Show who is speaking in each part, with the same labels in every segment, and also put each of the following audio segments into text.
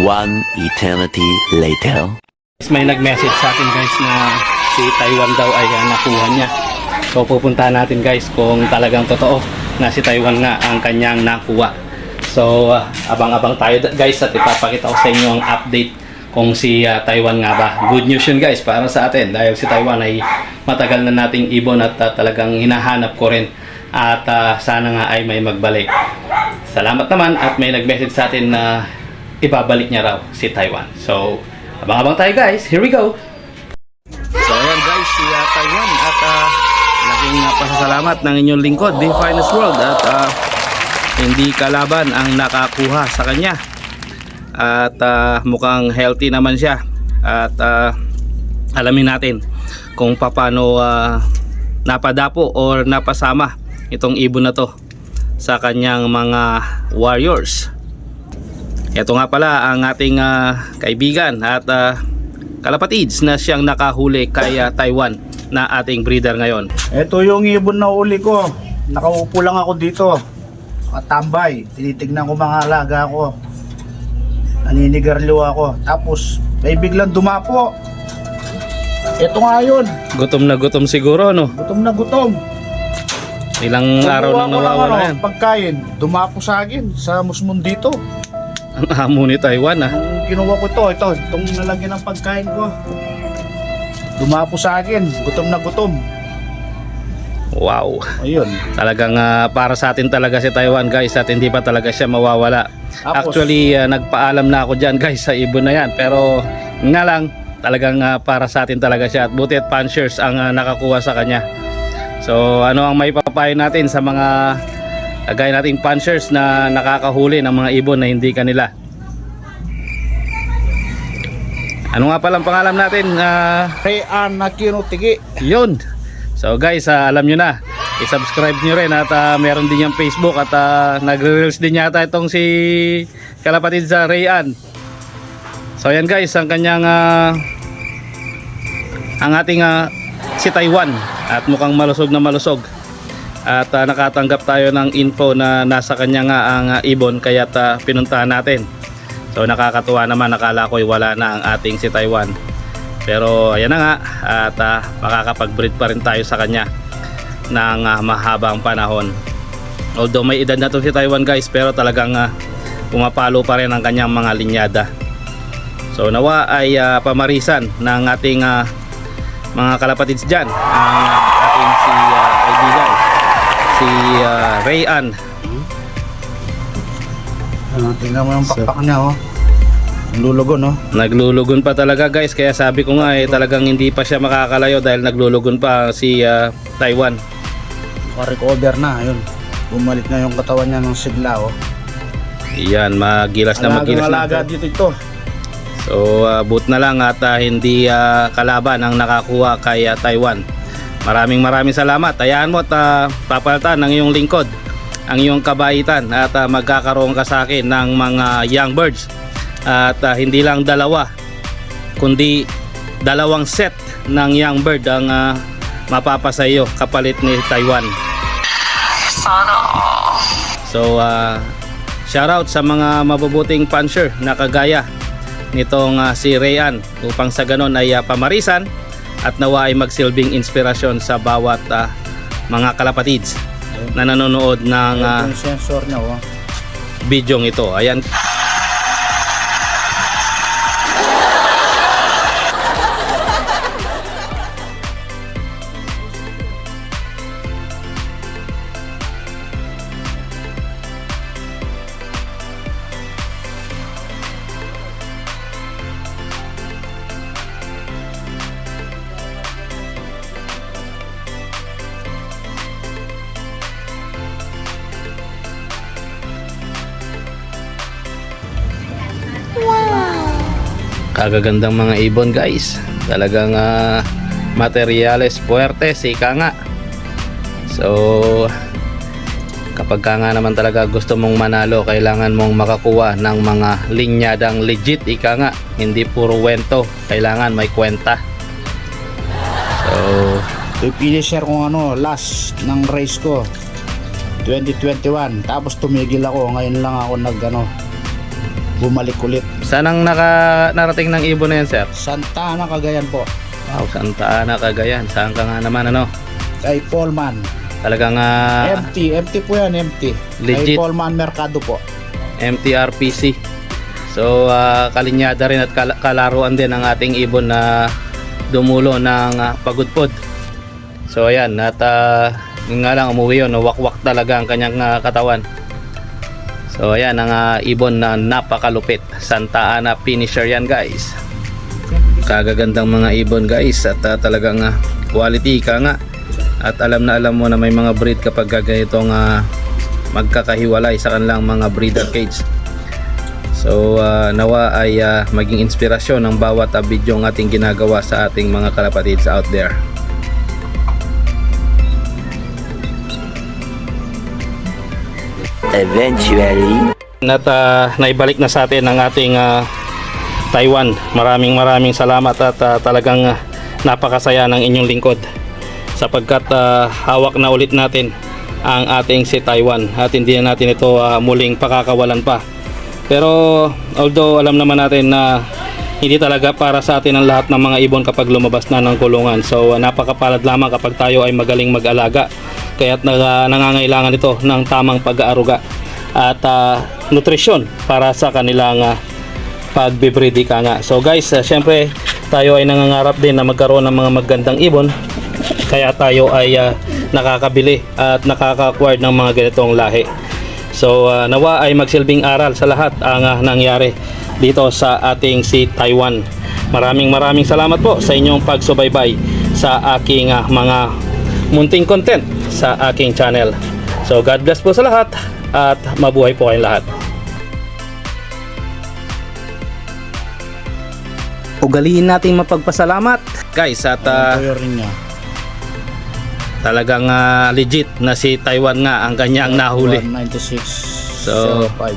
Speaker 1: One eternity later.
Speaker 2: May nag-message sa atin guys na si Taiwan daw ay nakuha niya. So pupuntahan natin guys kung talagang totoo na si Taiwan nga ang kanyang nakuha. So abang-abang tayo guys at ipapakita ko sa inyo ang update kung si Taiwan nga ba. Good news yun guys para sa atin dahil si Taiwan ay matagal na nating ibon at talagang hinahanap ko rin. At sana nga ay may magbalik. Salamat naman at may nag-message sa atin na ibabalik niya raw si Taiwan. So abang-abang tayo guys, here we go! So ayan guys, si Taiwan at laking pasasalamat ng inyong lingkod, The Finest World, at hindi kalaban ang nakakuha sa kanya. At mukhang healthy naman siya. At alamin natin kung paano napadapo or napasama itong ibon na to sa kanyang mga warriors. Ito nga pala ang ating kaibigan at kalapatids na siyang nakahuli kay Taiwan na ating breeder ngayon.
Speaker 3: Ito yung ibon na uli ko. Nakaupo lang ako dito. Katambay. Tinitignan ko mga alaga ko. Naninigarliw ako. Tapos may biglang dumapo. Ito nga yun.
Speaker 2: Gutom na gutom siguro, no?
Speaker 3: Gutom na gutom.
Speaker 2: Ilang araw nang nawawala yan.
Speaker 3: Pagkain. Dumapo sa akin sa musmon dito.
Speaker 2: Ang amo ni Taiwan
Speaker 3: Ang kinuha ko itong nalagyan ng pagkain ko. Dumapo sa akin. Gutom na gutom.
Speaker 2: Wow.
Speaker 3: Ayun.
Speaker 2: Talagang para sa atin talaga si Taiwan guys at hindi pa talaga siya mawawala.
Speaker 3: Tapos,
Speaker 2: Actually nagpaalam na ako dyan guys sa ibon na yan, pero nga lang talagang para sa atin talaga siya at buti at punchers ang nakakuha sa kanya. So ano ang may papayo natin sa mga gaya nating punchers na nakakahuli ng mga ibon na hindi kanila? Ano nga palang pangalan natin?
Speaker 3: Rayan na kinutigi.
Speaker 2: Yun. So guys, alam nyo na, i-subscribe nyo rin at meron din yung Facebook at nagre-reels din yata itong si kalapatid sa Rayan. So yan guys, ang kanyang ang ating si Taiwan at mukhang malusog na malusog. At nakatanggap tayo ng info na nasa kanya nga ang ibon kaya pinuntahan natin. So nakakatuwa naman, nakala ko'y wala na ang ating si Taiwan. Pero ayan na nga at makakapag-breed pa rin tayo sa kanya ng mahabang panahon. Although may edad na to si Taiwan guys, pero talagang pumapalo pa rin ang kanyang mga linyada. So nawa ay pamarisan ng ating mga kalapatids dyan ang ating si kaibigan si Rayan.
Speaker 3: Tingnan mo yung pakpak niya, oh. Naglulugon, oh.
Speaker 2: Naglulugon pa talaga guys, kaya sabi ko nga talagang hindi pa siya makakalayo dahil naglulugon pa si Taiwan.
Speaker 3: Pa-recover na, yun. Bumalik na yung katawan niya ng sigla, oh.
Speaker 2: Iyan, magilas na magilas na.
Speaker 3: Alaga dito ito.
Speaker 2: So but na lang at hindi kalaban ang nakakuha kay Taiwan. Maraming salamat. Hayaan mo at papalitan ng iyong lingkod ang iyong kabaitan at magkakaroon ka sa akin ng mga young birds. At hindi lang dalawa, kundi dalawang set ng young bird ang mapapasa iyo kapalit ni Taiwan. So shoutout sa mga mabubuting puncher na kagaya nitong si Rayan upang sa ganon ay pamarisan at nawa ay magsilbing inspirasyon sa bawat mga kalapatids na nanonood ng
Speaker 3: sensor niya, oh.
Speaker 2: bidyong ito. Ayan. Kagagandang mga ibon guys, talagang materials fuertes, ika nga. So kapag ka nga naman talaga gusto mong manalo, kailangan mong makakuha ng mga linyadang legit, ika nga, hindi puro wento, kailangan may kwenta. So
Speaker 3: i-share ko last ng race ko 2021, tapos tumigil ako. Ngayon lang ako bumalik ulit
Speaker 2: Saan ang narating ng ibon na yan, sir?
Speaker 3: Santa Ana, Cagayan po.
Speaker 2: Wow, Santa Ana, Cagayan. Saan ka nga naman, ano?
Speaker 3: Kay Paulman.
Speaker 2: Talagang
Speaker 3: Empty po yan, empty.
Speaker 2: Legit.
Speaker 3: Kay Paulman Mercado po.
Speaker 2: MTRPC. So, kalinyada rin at kalaruan din ang ating ibon na dumulo ng pagudpod. So, ayan. At yun nga lang, umuwi yun. Wakwak talaga ang kanyang katawan. So, ayan ang ibon na napakalupit. Santa Ana finisher yan, guys. Kagagandang mga ibon, guys. At talagang quality ka nga. At alam na alam mo na may mga breed kapag ganitong magkakahiwalay sa kanilang mga breeder cage. So nawa ay maging inspirasyon ng bawat video ng ating ginagawa sa ating mga kalapatids out there.
Speaker 1: Eventually.
Speaker 2: At naibalik na sa atin ang ating Taiwan. Maraming salamat at talagang napakasaya ng inyong lingkod sapagkat hawak na ulit natin ang ating si Taiwan at hindi na natin ito muling pakakawalan pa. Pero although alam naman natin na hindi talaga para sa atin ang lahat ng mga ibon kapag lumabas na ng kulungan. So napakapalad lamang kapag tayo ay magaling mag-alaga. Kaya't nangangailangan ito ng tamang pag-aaruga at nutrisyon para sa kanilang pagbibreed ka nga. So guys, syempre tayo ay nangangarap din na magkaroon ng mga magandang ibon. Kaya tayo ay nakakabili at nakaka-acquire ng mga ganitong lahi. So nawa ay magsilbing aral sa lahat ang nangyari dito sa ating si Taiwan. Maraming salamat po sa inyong pagsubaybay sa aking mga munting content sa aking channel. So God bless po sa lahat at mabuhay po kayong lahat. Ugaliin nating mapagpasalamat guys at
Speaker 3: ring niya.
Speaker 2: talagang legit na si Taiwan nga ang kanyang nahuli.
Speaker 3: 196.
Speaker 2: So,
Speaker 3: 05.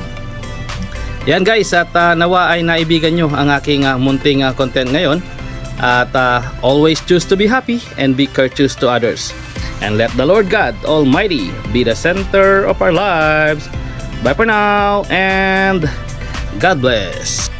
Speaker 2: Yan guys at nawa ay naibigan nyo ang aking munting content ngayon. At always choose to be happy and be courteous to others. And let the Lord God Almighty be the center of our lives. Bye for now and God bless.